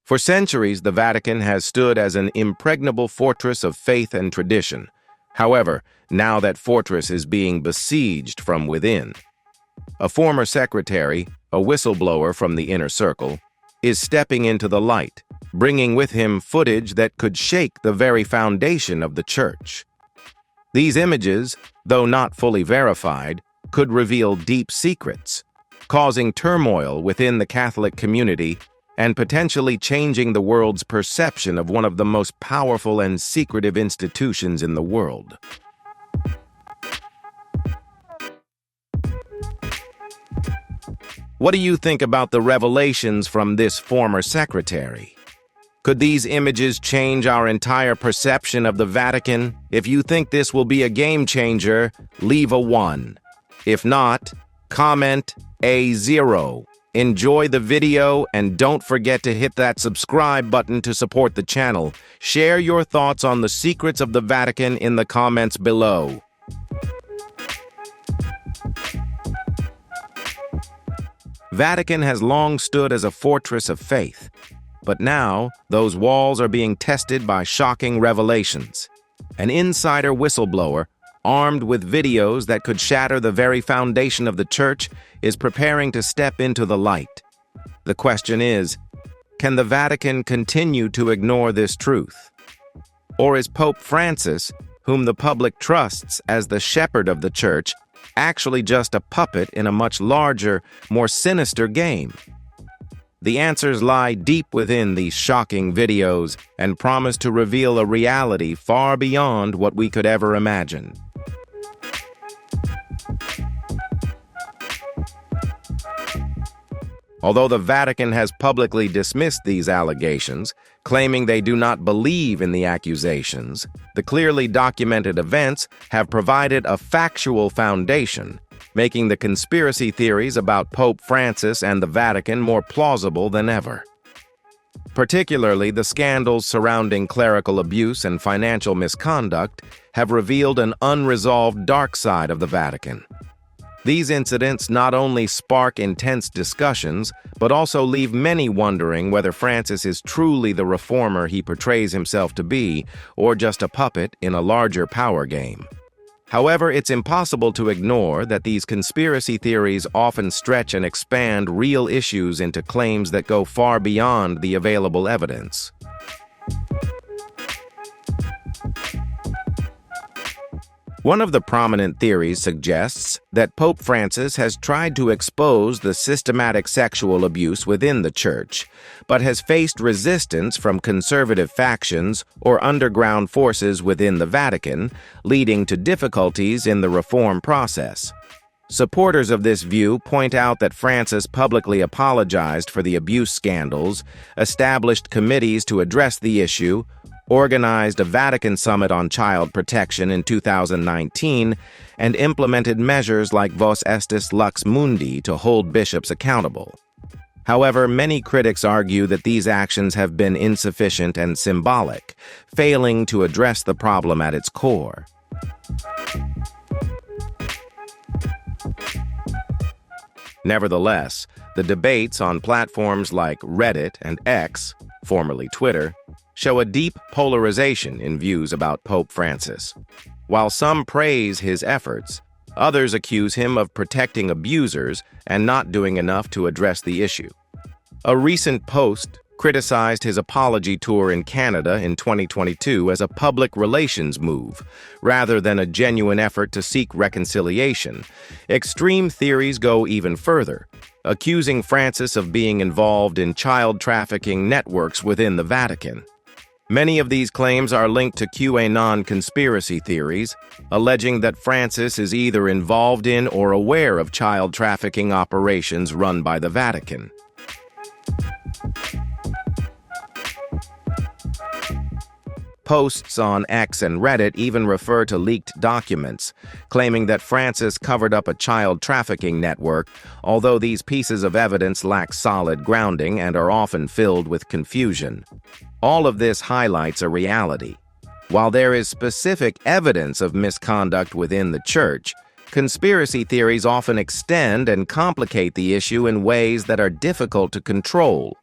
For centuries, the Vatican has stood as an impregnable fortress of faith and tradition. However, now that fortress is being besieged from within. A former secretary, a whistleblower from the inner circle, is stepping into the light, bringing with him footage that could shake the very foundation of the church. These images, though not fully verified, could reveal deep secrets, causing turmoil within the Catholic community and potentially changing the world's perception of one of the most powerful and secretive institutions in the world. What do you think about the revelations from this former secretary? Could these images change our entire perception of the Vatican? If you think this will be a game changer, leave a 1. If not, comment a 0. Enjoy the video and don't forget to hit that subscribe button to support the channel. Share your thoughts on the secrets of the Vatican in the comments below. Vatican has long stood as a fortress of faith, but now those walls are being tested by shocking revelations. An insider whistleblower, armed with videos that could shatter the very foundation of the church, is preparing to step into the light. The question is, can the Vatican continue to ignore this truth? Or is Pope Francis, whom the public trusts as the shepherd of the church, actually just a puppet in a much larger, more sinister game? The answers lie deep within these shocking videos and promise to reveal a reality far beyond what we could ever imagine. Although the Vatican has publicly dismissed these allegations, claiming they do not believe in the accusations, the clearly documented events have provided a factual foundation, making the conspiracy theories about Pope Francis and the Vatican more plausible than ever. Particularly, the scandals surrounding clerical abuse and financial misconduct have revealed an unresolved dark side of the Vatican. These incidents not only spark intense discussions, but also leave many wondering whether Francis is truly the reformer he portrays himself to be, or just a puppet in a larger power game. However, it's impossible to ignore that these conspiracy theories often stretch and expand real issues into claims that go far beyond the available evidence. One of the prominent theories suggests that Pope Francis has tried to expose the systematic sexual abuse within the church, but has faced resistance from conservative factions or underground forces within the Vatican, leading to difficulties in the reform process. Supporters of this view point out that Francis publicly apologized for the abuse scandals, established committees to address the issue, organized a Vatican summit on child protection in 2019, and implemented measures like Vos Estis Lux Mundi to hold bishops accountable. However, many critics argue that these actions have been insufficient and symbolic, failing to address the problem at its core. Nevertheless, the debates on platforms like Reddit and X, formerly Twitter, show a deep polarization in views about Pope Francis. While some praise his efforts, others accuse him of protecting abusers and not doing enough to address the issue. A recent post criticized his apology tour in Canada in 2022 as a public relations move, rather than a genuine effort to seek reconciliation. Extreme theories go even further, accusing Francis of being involved in child trafficking networks within the Vatican. Many of these claims are linked to QAnon conspiracy theories, alleging that Francis is either involved in or aware of child trafficking operations run by the Vatican. Posts on X and Reddit even refer to leaked documents, claiming that Francis covered up a child trafficking network, although these pieces of evidence lack solid grounding and are often filled with confusion. All of this highlights a reality. While there is specific evidence of misconduct within the church, conspiracy theories often extend and complicate the issue in ways that are difficult to control.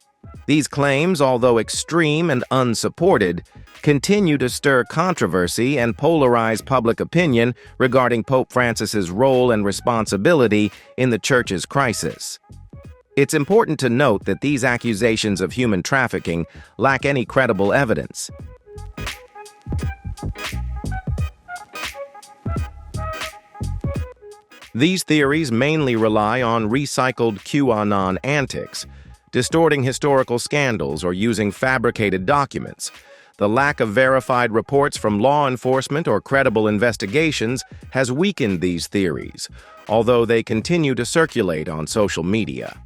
These claims, although extreme and unsupported, continue to stir controversy and polarize public opinion regarding Pope Francis's role and responsibility in the Church's crisis. It's important to note that these accusations of human trafficking lack any credible evidence. These theories mainly rely on recycled QAnon antics, distorting historical scandals or using fabricated documents. The lack of verified reports from law enforcement or credible investigations has weakened these theories, although they continue to circulate on social media.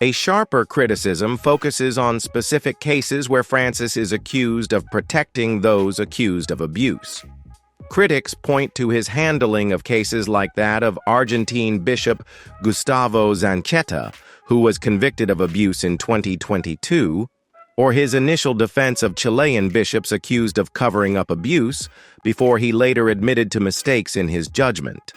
A sharper criticism focuses on specific cases where Francis is accused of protecting those accused of abuse. Critics point to his handling of cases like that of Argentine Bishop Gustavo Zanchetta, who was convicted of abuse in 2022, or his initial defense of Chilean bishops accused of covering up abuse before he later admitted to mistakes in his judgment.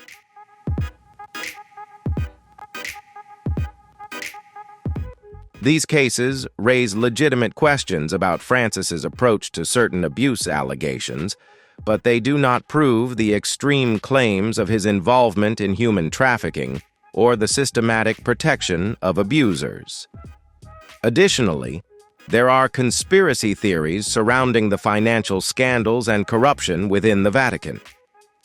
These cases raise legitimate questions about Francis's approach to certain abuse allegations, but they do not prove the extreme claims of his involvement in human trafficking or the systematic protection of abusers. Additionally, there are conspiracy theories surrounding the financial scandals and corruption within the Vatican.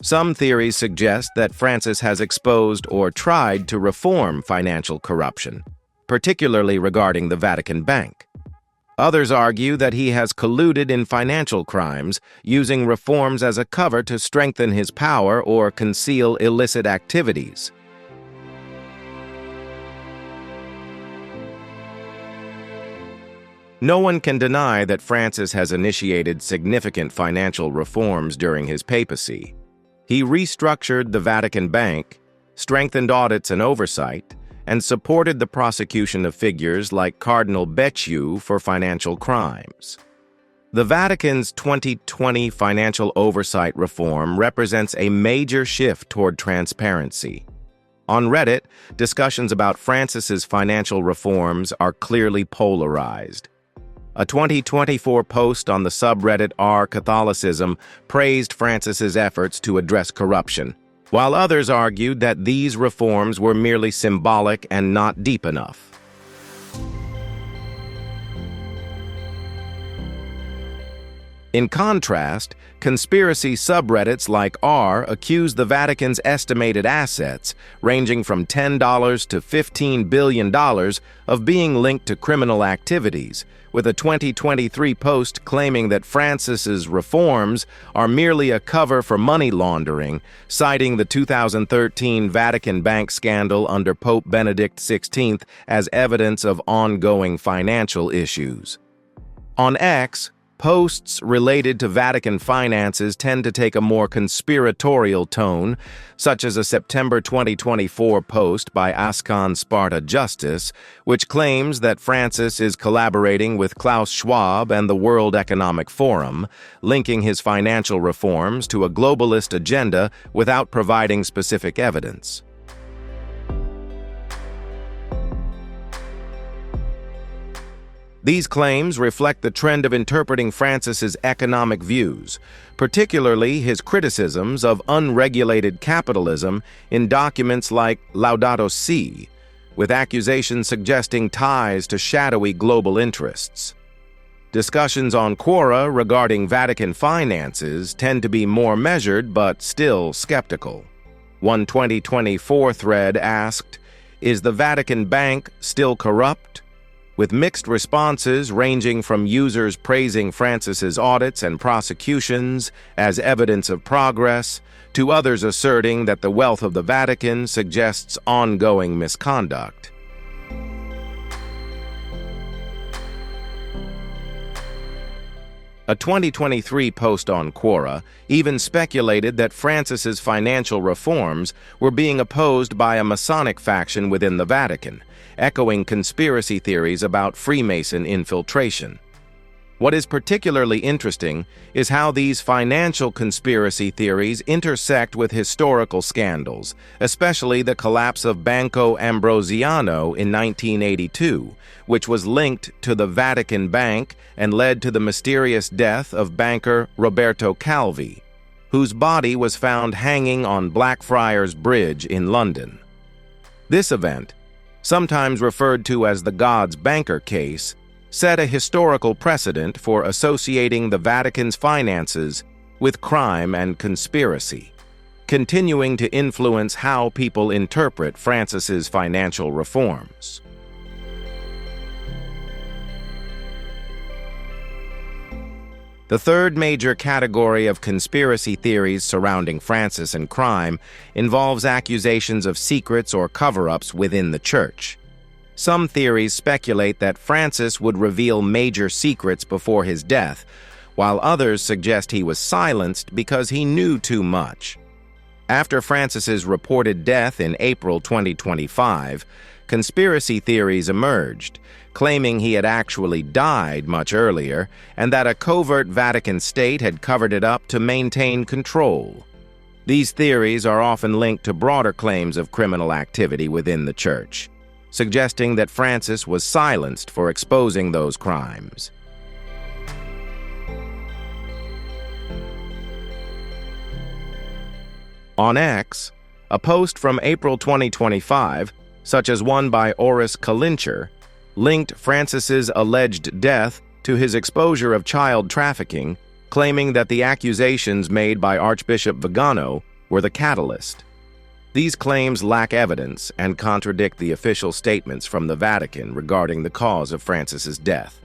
Some theories suggest that Francis has exposed or tried to reform financial corruption, particularly regarding the Vatican Bank. Others argue that he has colluded in financial crimes, using reforms as a cover to strengthen his power or conceal illicit activities. No one can deny that Francis has initiated significant financial reforms during his papacy. He restructured the Vatican Bank, strengthened audits and oversight, and supported the prosecution of figures like Cardinal Becciu for financial crimes. The Vatican's 2020 financial oversight reform represents a major shift toward transparency. On Reddit, discussions about Francis's financial reforms are clearly polarized. A 2024 post on the subreddit r/Catholicism praised Francis's efforts to address corruption, while others argued that these reforms were merely symbolic and not deep enough. In contrast, conspiracy subreddits like r accuse the Vatican's estimated assets, ranging from $10 to $15 billion, of being linked to criminal activities, with a 2023 post claiming that Francis's reforms are merely a cover for money laundering, citing the 2013 Vatican Bank scandal under Pope Benedict XVI as evidence of ongoing financial issues. On X, posts related to Vatican finances tend to take a more conspiratorial tone, such as a September 2024 post by Ascan Sparta Justice, which claims that Francis is collaborating with Klaus Schwab and the World Economic Forum, linking his financial reforms to a globalist agenda without providing specific evidence. These claims reflect the trend of interpreting Francis's economic views, particularly his criticisms of unregulated capitalism in documents like Laudato Si', with accusations suggesting ties to shadowy global interests. Discussions on Quora regarding Vatican finances tend to be more measured but still skeptical. One 2024 thread asked, "Is the Vatican Bank still corrupt?" with mixed responses ranging from users praising Francis's audits and prosecutions as evidence of progress to others asserting that the wealth of the Vatican suggests ongoing misconduct. A 2023 post on Quora even speculated that Francis's financial reforms were being opposed by a Masonic faction within the Vatican, echoing conspiracy theories about Freemason infiltration. What is particularly interesting is how these financial conspiracy theories intersect with historical scandals, especially the collapse of Banco Ambrosiano in 1982, which was linked to the Vatican Bank and led to the mysterious death of banker Roberto Calvi, whose body was found hanging on Blackfriars Bridge in London. This event, sometimes referred to as the God's Banker case, set a historical precedent for associating the Vatican's finances with crime and conspiracy, continuing to influence how people interpret Francis's financial reforms. The third major category of conspiracy theories surrounding Francis and crime involves accusations of secrets or cover-ups within the Church. Some theories speculate that Francis would reveal major secrets before his death, while others suggest he was silenced because he knew too much. After Francis's reported death in April 2025, conspiracy theories emerged, claiming he had actually died much earlier and that a covert Vatican state had covered it up to maintain control. These theories are often linked to broader claims of criminal activity within the Church, suggesting that Francis was silenced for exposing those crimes. On X, a post from April 2025, such as one by Oris Kalincher, linked Francis's alleged death to his exposure of child trafficking, claiming that the accusations made by Archbishop Vigano were the catalyst. These claims lack evidence and contradict the official statements from the Vatican regarding the cause of Francis's death.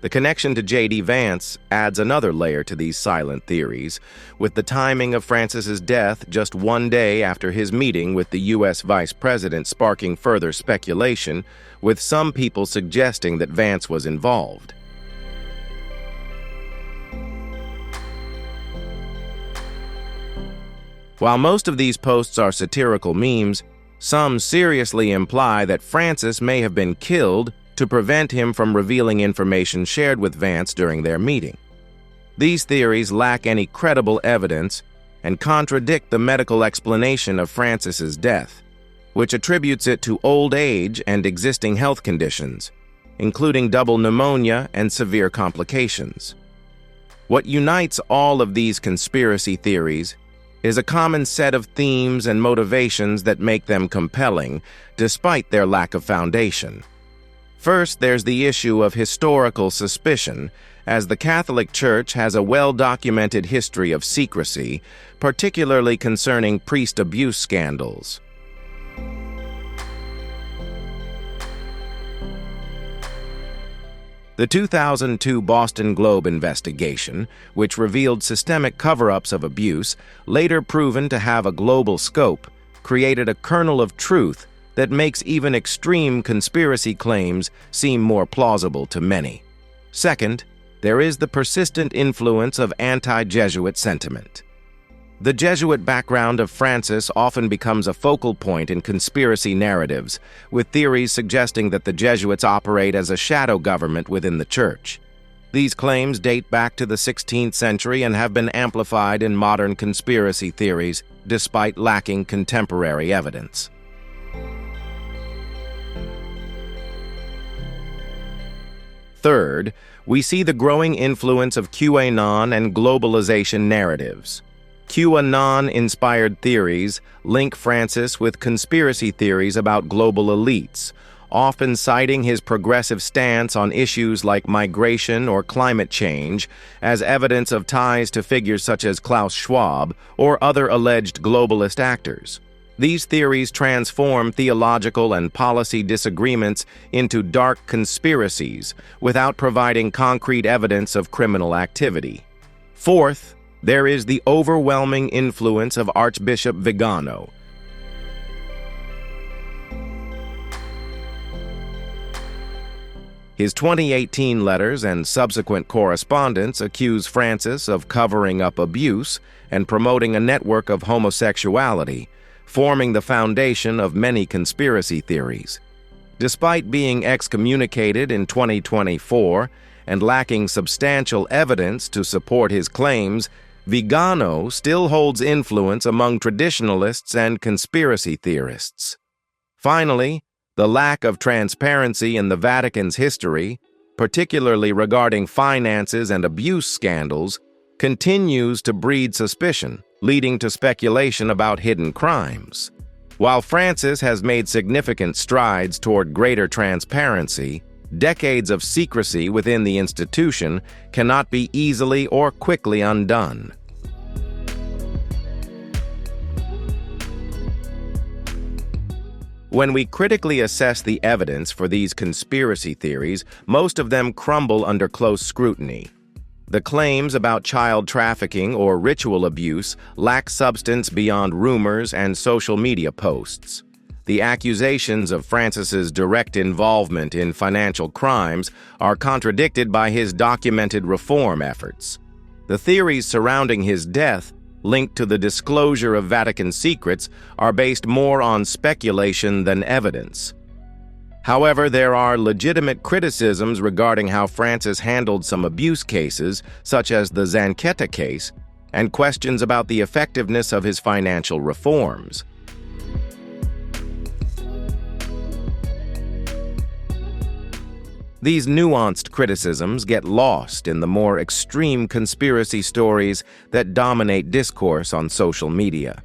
The connection to J.D. Vance adds another layer to these silent theories, with the timing of Francis's death just one day after his meeting with the U.S. Vice President sparking further speculation, with some people suggesting that Vance was involved. While most of these posts are satirical memes, some seriously imply that Francis may have been killed to prevent him from revealing information shared with Vance during their meeting. These theories lack any credible evidence and contradict the medical explanation of Francis's death, which attributes it to old age and existing health conditions, including double pneumonia and severe complications. What unites all of these conspiracy theories is a common set of themes and motivations that make them compelling, despite their lack of foundation. First, there's the issue of historical suspicion, as the Catholic Church has a well-documented history of secrecy, particularly concerning priest abuse scandals. The 2002 Boston Globe investigation, which revealed systemic cover-ups of abuse, later proven to have a global scope, created a kernel of truth that makes even extreme conspiracy claims seem more plausible to many. Second, there is the persistent influence of anti-Jesuit sentiment. The Jesuit background of Francis often becomes a focal point in conspiracy narratives, with theories suggesting that the Jesuits operate as a shadow government within the Church. These claims date back to the 16th century and have been amplified in modern conspiracy theories, despite lacking contemporary evidence. Third, we see the growing influence of QAnon and globalization narratives. QAnon-inspired theories link Francis with conspiracy theories about global elites, often citing his progressive stance on issues like migration or climate change as evidence of ties to figures such as Klaus Schwab or other alleged globalist actors. These theories transform theological and policy disagreements into dark conspiracies without providing concrete evidence of criminal activity. Fourth, there is the overwhelming influence of Archbishop Vigano. His 2018 letters and subsequent correspondence accuse Francis of covering up abuse and promoting a network of homosexuality, forming the foundation of many conspiracy theories. Despite being excommunicated in 2024 and lacking substantial evidence to support his claims, Vigano still holds influence among traditionalists and conspiracy theorists. Finally, the lack of transparency in the Vatican's history, particularly regarding finances and abuse scandals, continues to breed suspicion, leading to speculation about hidden crimes. While Francis has made significant strides toward greater transparency, decades of secrecy within the institution cannot be easily or quickly undone. When we critically assess the evidence for these conspiracy theories, most of them crumble under close scrutiny. The claims about child trafficking or ritual abuse lack substance beyond rumors and social media posts. The accusations of Francis's direct involvement in financial crimes are contradicted by his documented reform efforts. The theories surrounding his death, linked to the disclosure of Vatican secrets, are based more on speculation than evidence. However, there are legitimate criticisms regarding how Francis handled some abuse cases, such as the Zanchetta case, and questions about the effectiveness of his financial reforms. These nuanced criticisms get lost in the more extreme conspiracy stories that dominate discourse on social media.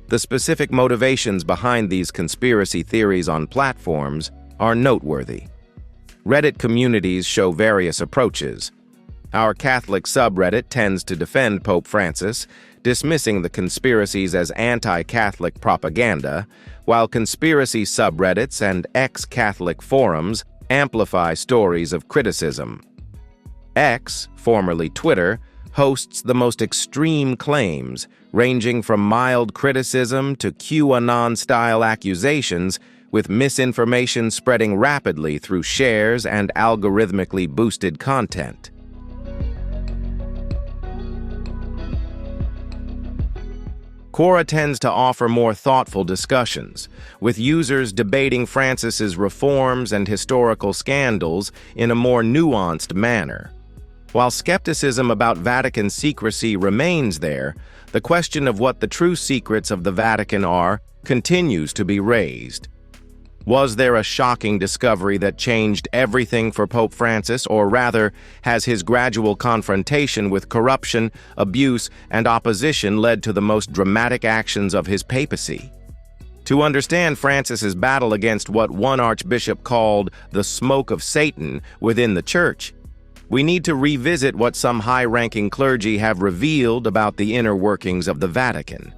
The specific motivations behind these conspiracy theories on platforms are noteworthy. Reddit communities show various approaches. Our Catholic subreddit tends to defend Pope Francis, dismissing the conspiracies as anti-Catholic propaganda, while conspiracy subreddits and ex-Catholic forums amplify stories of criticism. X, formerly Twitter, hosts the most extreme claims, ranging from mild criticism to QAnon-style accusations, with misinformation spreading rapidly through shares and algorithmically boosted content. Quora tends to offer more thoughtful discussions, with users debating Francis's reforms and historical scandals in a more nuanced manner. While skepticism about Vatican secrecy remains there, the question of what the true secrets of the Vatican are continues to be raised. Was there a shocking discovery that changed everything for Pope Francis, or rather, has his gradual confrontation with corruption, abuse, and opposition led to the most dramatic actions of his papacy? To understand Francis's battle against what one archbishop called the smoke of Satan within the Church, we need to revisit what some high-ranking clergy have revealed about the inner workings of the Vatican.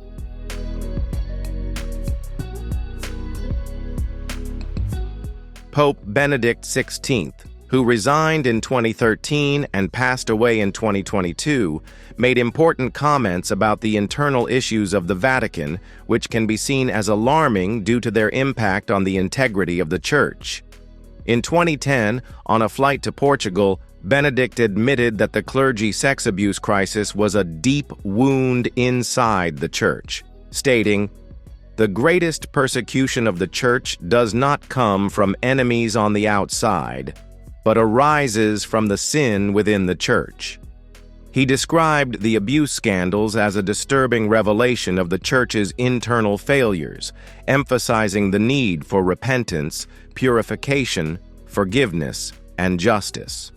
Pope Benedict XVI, who resigned in 2013 and passed away in 2022, made important comments about the internal issues of the Vatican, which can be seen as alarming due to their impact on the integrity of the Church. In 2010, on a flight to Portugal, Benedict admitted that the clergy sex abuse crisis was a deep wound inside the Church, stating, "The greatest persecution of the Church does not come from enemies on the outside, but arises from the sin within the Church." He described the abuse scandals as a disturbing revelation of the Church's internal failures, emphasizing the need for repentance, purification, forgiveness, and justice.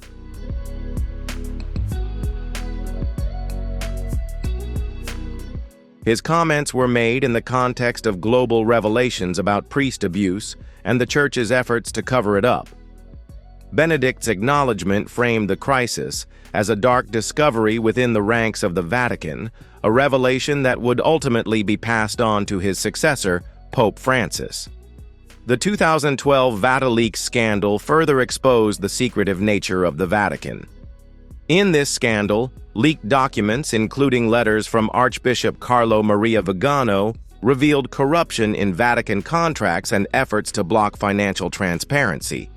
His comments were made in the context of global revelations about priest abuse and the Church's efforts to cover it up. Benedict's acknowledgement framed the crisis as a dark discovery within the ranks of the Vatican, a revelation that would ultimately be passed on to his successor, Pope Francis. The 2012 VatiLeaks scandal further exposed the secretive nature of the Vatican. In this scandal, leaked documents, including letters from Archbishop Carlo Maria Vigano, revealed corruption in Vatican contracts and efforts to block financial transparency.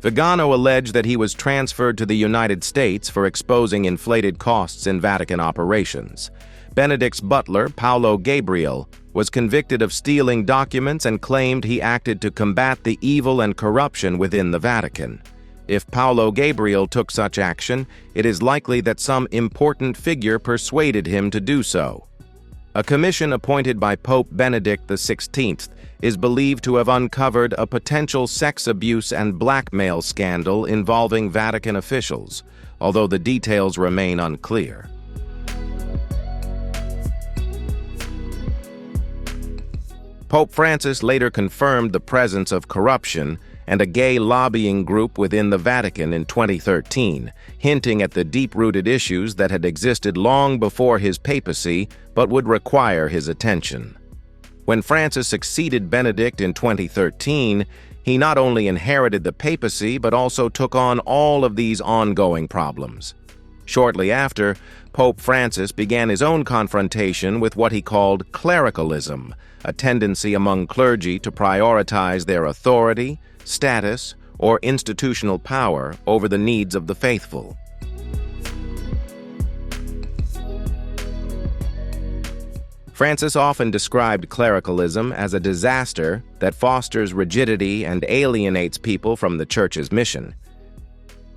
Vigano alleged that he was transferred to the United States for exposing inflated costs in Vatican operations. Benedict's butler, Paolo Gabriel, was convicted of stealing documents and claimed he acted to combat the evil and corruption within the Vatican. If Paolo Gabriel took such action, it is likely that some important figure persuaded him to do so. A commission appointed by Pope Benedict XVI is believed to have uncovered a potential sex abuse and blackmail scandal involving Vatican officials, although the details remain unclear. Pope Francis later confirmed the presence of corruption and a gay lobbying group within the Vatican in 2013, hinting at the deep-rooted issues that had existed long before his papacy but would require his attention. When Francis succeeded Benedict in 2013, he not only inherited the papacy but also took on all of these ongoing problems. Shortly after, Pope Francis began his own confrontation with what he called clericalism, a tendency among clergy to prioritize their authority, status, or institutional power over the needs of the faithful. Francis often described clericalism as a disaster that fosters rigidity and alienates people from the Church's mission.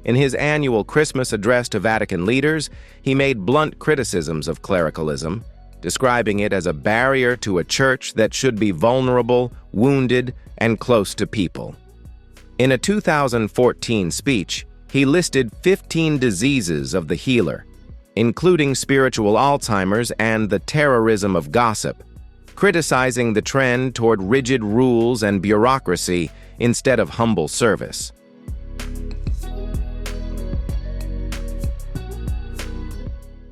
In his annual Christmas address to Vatican leaders, he made blunt criticisms of clericalism, describing it as a barrier to a church that should be vulnerable, wounded, and close to people. In a 2014 speech, he listed 15 diseases of the healer, including spiritual Alzheimer's and the terrorism of gossip, criticizing the trend toward rigid rules and bureaucracy instead of humble service.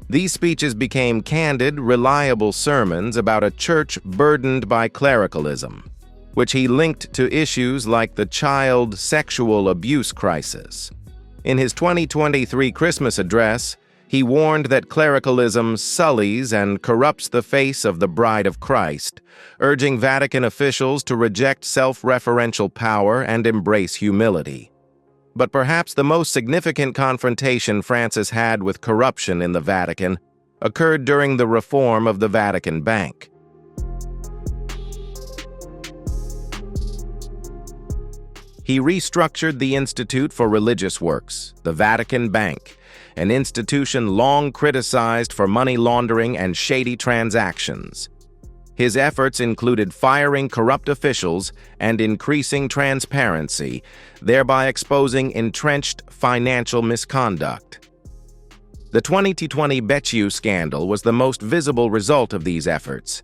These speeches became candid, reliable sermons about a church burdened by clericalism, which he linked to issues like the child sexual abuse crisis. In his 2023 Christmas address, he warned that clericalism sullies and corrupts the face of the Bride of Christ, urging Vatican officials to reject self-referential power and embrace humility. But perhaps the most significant confrontation Francis had with corruption in the Vatican occurred during the reform of the Vatican Bank. He restructured the Institute for Religious Works, the Vatican Bank, an institution long criticized for money laundering and shady transactions. His efforts included firing corrupt officials and increasing transparency, thereby exposing entrenched financial misconduct. The 2020 Becciu scandal was the most visible result of these efforts.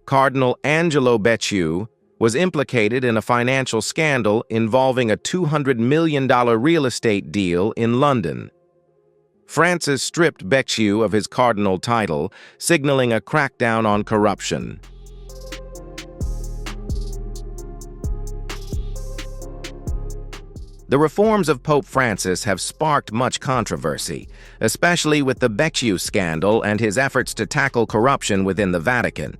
Cardinal Angelo Becciu was implicated in a financial scandal involving a $200 million real estate deal in London. Francis stripped Becciu of his cardinal title, signaling a crackdown on corruption. The reforms of Pope Francis have sparked much controversy, especially with the Becciu scandal and his efforts to tackle corruption within the Vatican.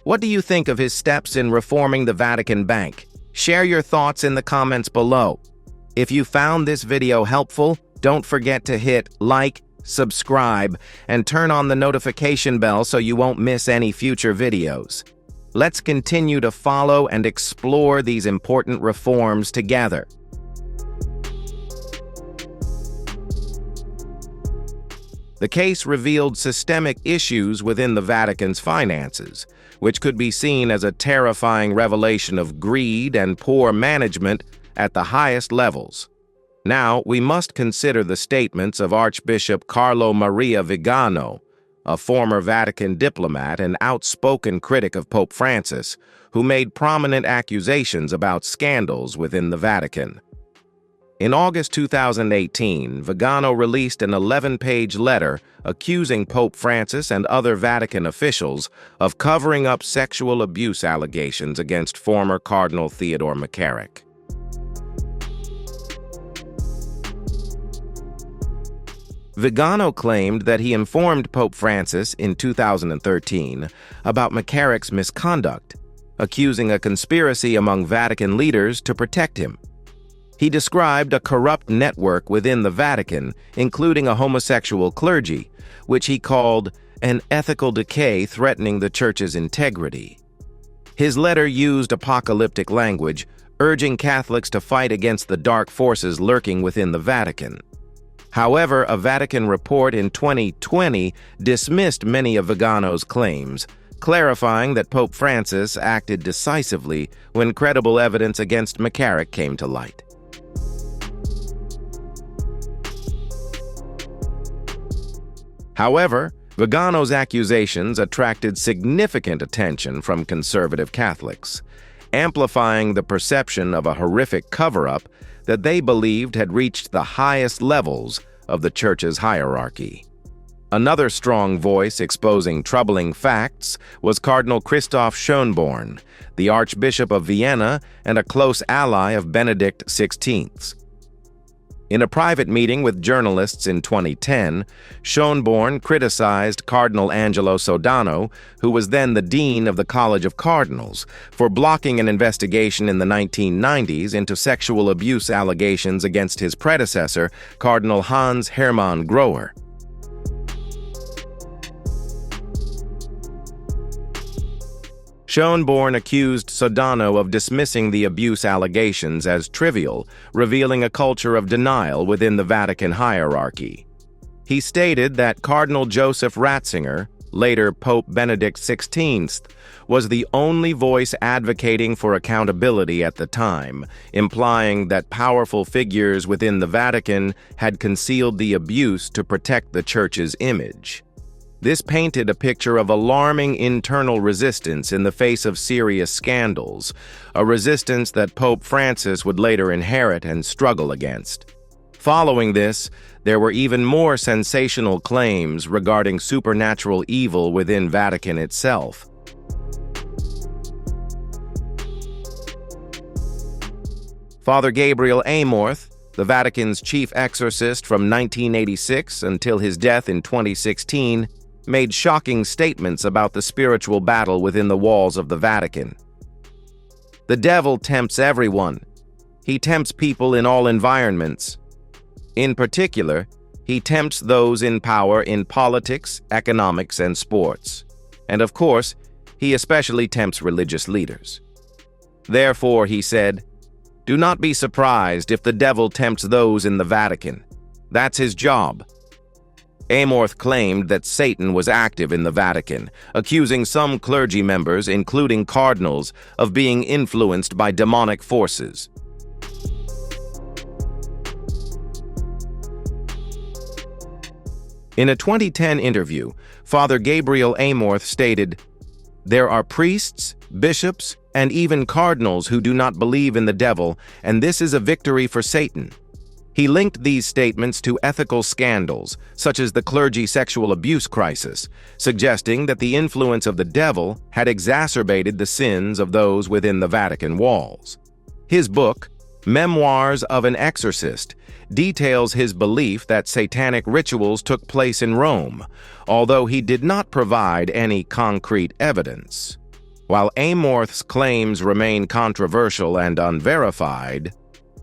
What do you think of his steps in reforming the Vatican Bank? Share your thoughts in the comments below. If you found this video helpful, don't forget to hit like, subscribe, and turn on the notification bell so you won't miss any future videos. Let's continue to follow and explore these important reforms together. The case revealed systemic issues within the Vatican's finances, which could be seen as a terrifying revelation of greed and poor management at the highest levels. Now, we must consider the statements of Archbishop Carlo Maria Vigano, a former Vatican diplomat and outspoken critic of Pope Francis, who made prominent accusations about scandals within the Vatican. In August 2018, Vigano released an 11-page letter accusing Pope Francis and other Vatican officials of covering up sexual abuse allegations against former Cardinal Theodore McCarrick. Vigano claimed that he informed Pope Francis in 2013 about McCarrick's misconduct, accusing a conspiracy among Vatican leaders to protect him. He described a corrupt network within the Vatican, including a homosexual clergy, which he called an ethical decay threatening the Church's integrity. His letter used apocalyptic language, urging Catholics to fight against the dark forces lurking within the Vatican. However, a Vatican report in 2020 dismissed many of Vigano's claims, clarifying that Pope Francis acted decisively when credible evidence against McCarrick came to light. However, Vigano's accusations attracted significant attention from conservative Catholics, amplifying the perception of a horrific cover-up that they believed had reached the highest levels of the Church's hierarchy. Another strong voice exposing troubling facts was Cardinal Christoph Schönborn, the Archbishop of Vienna and a close ally of Benedict XVI. In a private meeting with journalists in 2010, Schönborn criticized Cardinal Angelo Sodano, who was then the dean of the College of Cardinals, for blocking an investigation in the 1990s into sexual abuse allegations against his predecessor, Cardinal Hans Hermann Groher. Schönborn accused Sodano of dismissing the abuse allegations as trivial, revealing a culture of denial within the Vatican hierarchy. He stated that Cardinal Joseph Ratzinger, later Pope Benedict XVI, was the only voice advocating for accountability at the time, implying that powerful figures within the Vatican had concealed the abuse to protect the Church's image. This painted a picture of alarming internal resistance in the face of serious scandals, a resistance that Pope Francis would later inherit and struggle against. Following this, there were even more sensational claims regarding supernatural evil within Vatican itself. Father Gabriel Amorth, the Vatican's chief exorcist from 1986 until his death in 2016, made shocking statements about the spiritual battle within the walls of the Vatican. The devil tempts everyone. He tempts people in all environments. In particular, he tempts those in power in politics, economics, and sports. And of course, he especially tempts religious leaders. Therefore, he said, "Do not be surprised if the devil tempts those in the Vatican. That's his job." Amorth claimed that Satan was active in the Vatican, accusing some clergy members, including cardinals, of being influenced by demonic forces. In a 2010 interview, Father Gabriel Amorth stated, "There are priests, bishops, and even cardinals who do not believe in the devil, and this is a victory for Satan." He linked these statements to ethical scandals, such as the clergy sexual abuse crisis, suggesting that the influence of the devil had exacerbated the sins of those within the Vatican walls. His book, Memoirs of an Exorcist, details his belief that satanic rituals took place in Rome, although he did not provide any concrete evidence. While Amorth's claims remain controversial and unverified,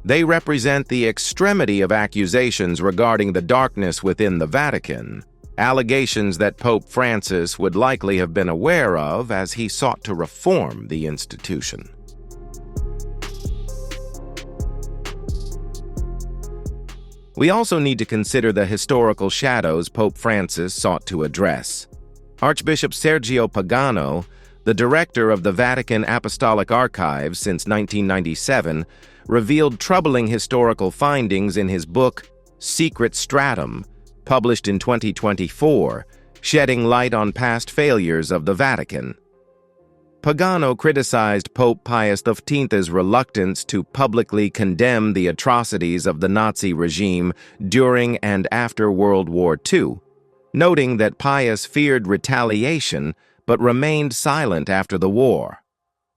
they represent the extremity of accusations regarding the darkness within the Vatican, allegations that Pope Francis would likely have been aware of as he sought to reform the institution. We also need to consider the historical shadows Pope Francis sought to address. Archbishop Sergio Pagano, the director of the Vatican Apostolic Archives since 1997, revealed troubling historical findings in his book, Secret Stratum, published in 2024, shedding light on past failures of the Vatican. Pagano criticized Pope Pius XV's reluctance to publicly condemn the atrocities of the Nazi regime during and after World War II, noting that Pius feared retaliation but remained silent after the war.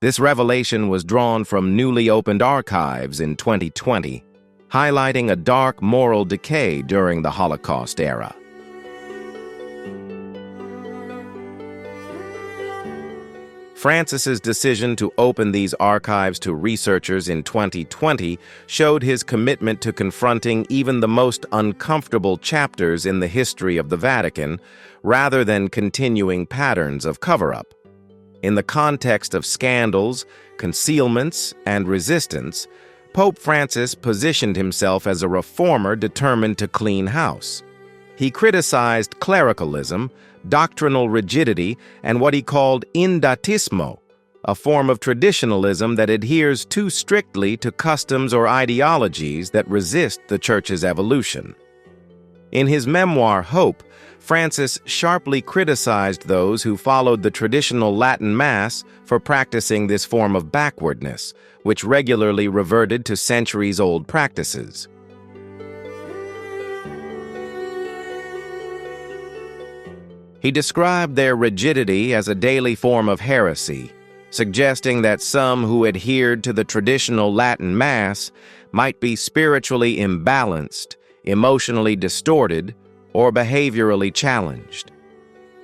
This revelation was drawn from newly opened archives in 2020, highlighting a dark moral decay during the Holocaust era. Francis's decision to open these archives to researchers in 2020 showed his commitment to confronting even the most uncomfortable chapters in the history of the Vatican, rather than continuing patterns of cover-up. In the context of scandals, concealments, and resistance, Pope Francis positioned himself as a reformer determined to clean house. He criticized clericalism, doctrinal rigidity, and what he called indatismo, a form of traditionalism that adheres too strictly to customs or ideologies that resist the Church's evolution. In his memoir, Hope, Francis sharply criticized those who followed the traditional Latin Mass for practicing this form of backwardness, which regularly reverted to centuries-old practices. He described their rigidity as a daily form of heresy, suggesting that some who adhered to the traditional Latin Mass might be spiritually imbalanced, emotionally distorted, or behaviorally challenged.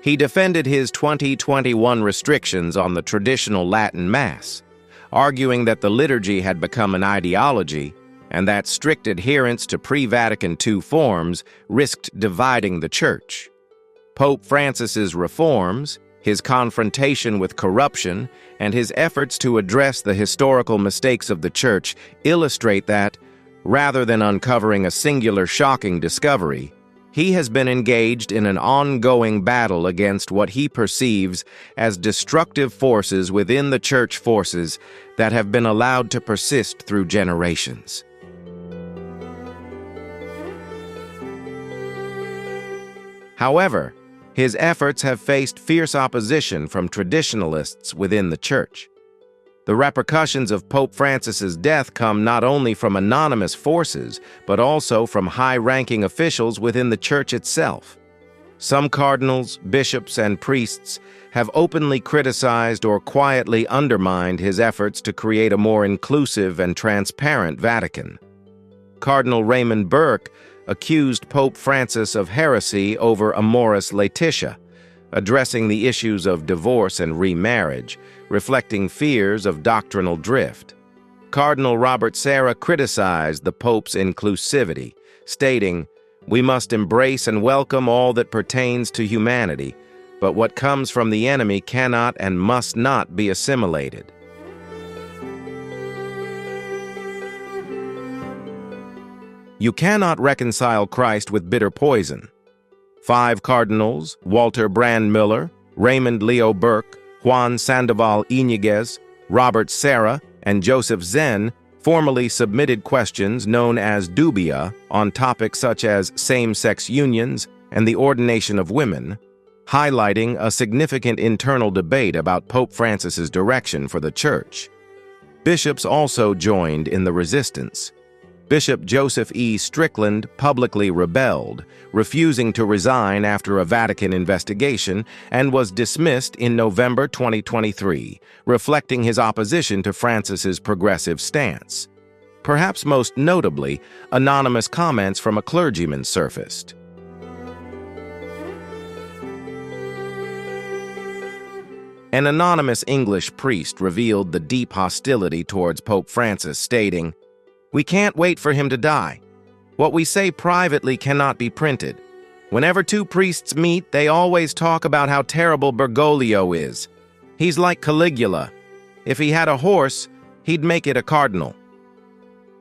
He defended his 2021 restrictions on the traditional Latin Mass, arguing that the liturgy had become an ideology and that strict adherence to pre-Vatican II forms risked dividing the Church. Pope Francis's reforms, his confrontation with corruption, and his efforts to address the historical mistakes of the Church illustrate that, rather than uncovering a singular shocking discovery, he has been engaged in an ongoing battle against what he perceives as destructive forces within the Church forces that have been allowed to persist through generations. However, his efforts have faced fierce opposition from traditionalists within the Church. The repercussions of Pope Francis's death come not only from anonymous forces, but also from high-ranking officials within the Church itself. Some cardinals, bishops, and priests have openly criticized or quietly undermined his efforts to create a more inclusive and transparent Vatican. Cardinal Raymond Burke accused Pope Francis of heresy over Amoris Laetitia, addressing the issues of divorce and remarriage, reflecting fears of doctrinal drift. Cardinal Robert Sarah criticized the Pope's inclusivity, stating, "We must embrace and welcome all that pertains to humanity, but what comes from the enemy cannot and must not be assimilated." You cannot reconcile Christ with bitter poison. 5 cardinals, Walter Brandmüller, Raymond Leo Burke, Juan Sandoval Iñiguez, Robert Serra, and Joseph Zen, formally submitted questions known as dubia on topics such as same-sex unions and the ordination of women, highlighting a significant internal debate about Pope Francis's direction for the Church. Bishops also joined in the resistance. Bishop Joseph E. Strickland publicly rebelled, refusing to resign after a Vatican investigation, and was dismissed in November 2023, reflecting his opposition to Francis's progressive stance. Perhaps most notably, anonymous comments from a clergyman surfaced. An anonymous English priest revealed the deep hostility towards Pope Francis, stating, "We can't wait for him to die. What we say privately cannot be printed. Whenever 2 priests meet, they always talk about how terrible Bergoglio is. He's like Caligula. If he had a horse, he'd make it a cardinal."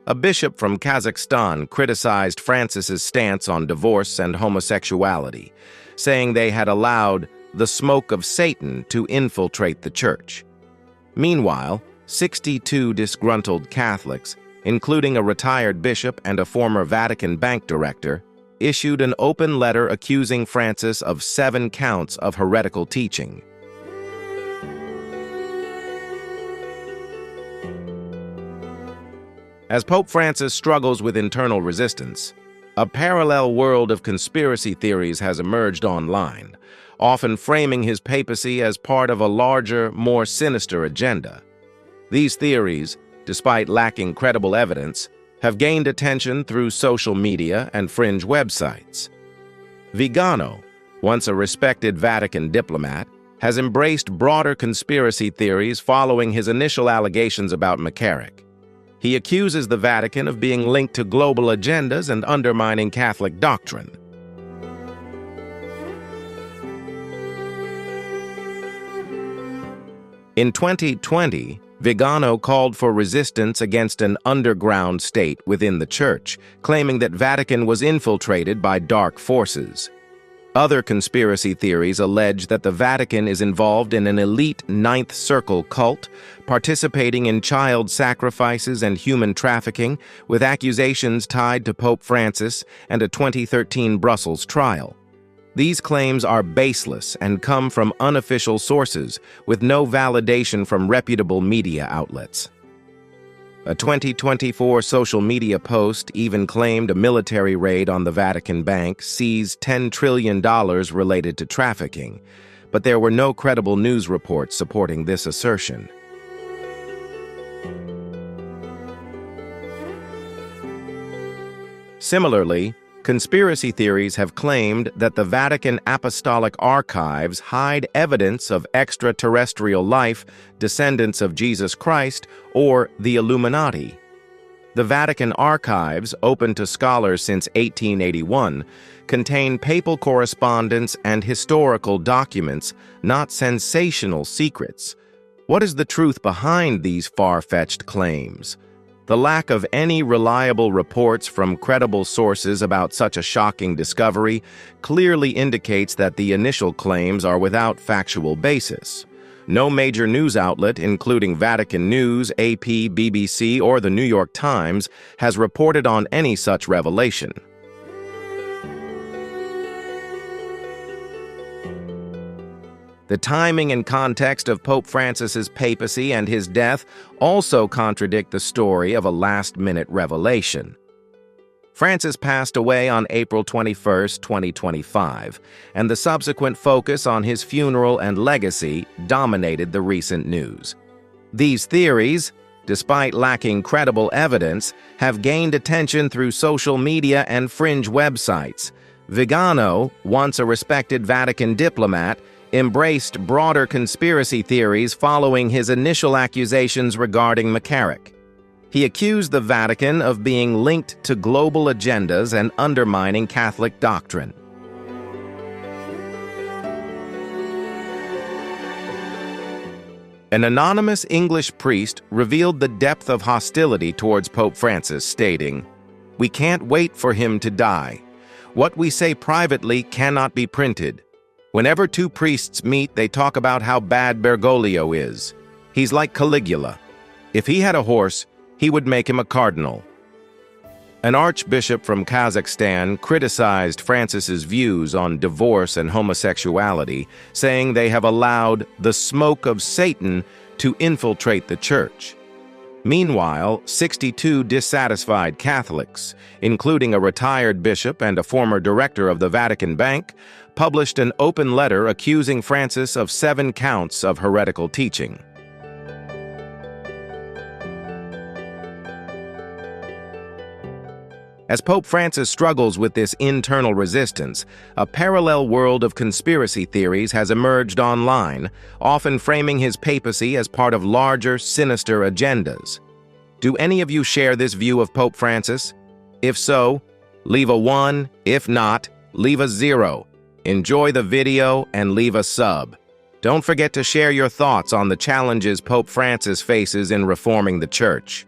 A bishop from Kazakhstan criticized Francis's stance on divorce and homosexuality, saying they had allowed the smoke of Satan to infiltrate the Church. Meanwhile, 62 disgruntled Catholics, including a retired bishop and a former Vatican bank director, issued an open letter accusing Francis of 7 counts of heretical teaching. As Pope Francis struggles with internal resistance, a parallel world of conspiracy theories has emerged online, often framing his papacy as part of a larger, more sinister agenda. These theories, despite lacking credible evidence, have gained attention through social media and fringe websites. Vigano, once a respected Vatican diplomat, has embraced broader conspiracy theories following his initial allegations about McCarrick. He accuses the Vatican of being linked to global agendas and undermining Catholic doctrine. In 2020, Vigano called for resistance against an underground state within the Church, claiming that Vatican was infiltrated by dark forces. Other conspiracy theories allege that the Vatican is involved in an elite Ninth Circle cult, participating in child sacrifices and human trafficking, with accusations tied to Pope Francis and a 2013 Brussels trial. These claims are baseless and come from unofficial sources, with no validation from reputable media outlets. A 2024 social media post even claimed a military raid on the Vatican Bank seized $10 trillion related to trafficking, but there were no credible news reports supporting this assertion. Similarly, conspiracy theories have claimed that the Vatican Apostolic Archives hide evidence of extraterrestrial life, descendants of Jesus Christ, or the Illuminati. The Vatican Archives, open to scholars since 1881, contain papal correspondence and historical documents, not sensational secrets. What is the truth behind these far-fetched claims? The lack of any reliable reports from credible sources about such a shocking discovery clearly indicates that the initial claims are without factual basis. No major news outlet, including Vatican News, AP, BBC, or the New York Times, has reported on any such revelation. The timing and context of Pope Francis's papacy and his death also contradict the story of a last-minute revelation. Francis passed away on April 21, 2025, and the subsequent focus on his funeral and legacy dominated the recent news. These theories, despite lacking credible evidence, have gained attention through social media and fringe websites. Vigano, once a respected Vatican diplomat, embraced broader conspiracy theories following his initial accusations regarding McCarrick. He accused the Vatican of being linked to global agendas and undermining Catholic doctrine. An anonymous English priest revealed the depth of hostility towards Pope Francis, stating, "We can't wait for him to die. What we say privately cannot be printed. Whenever two priests meet, they talk about how bad Bergoglio is. He's like Caligula. If he had a horse, he would make him a cardinal." An archbishop from Kazakhstan criticized Francis's views on divorce and homosexuality, saying they have allowed the smoke of Satan to infiltrate the church. Meanwhile, 62 dissatisfied Catholics, including a retired bishop and a former director of the Vatican Bank, published an open letter accusing Francis of 7 counts of heretical teaching. As Pope Francis struggles with this internal resistance, a parallel world of conspiracy theories has emerged online, often framing his papacy as part of larger, sinister agendas. Do any of you share this view of Pope Francis? If so, leave a 1. If not, leave a 0. Enjoy the video and leave a sub. Don't forget to share your thoughts on the challenges Pope Francis faces in reforming the Church.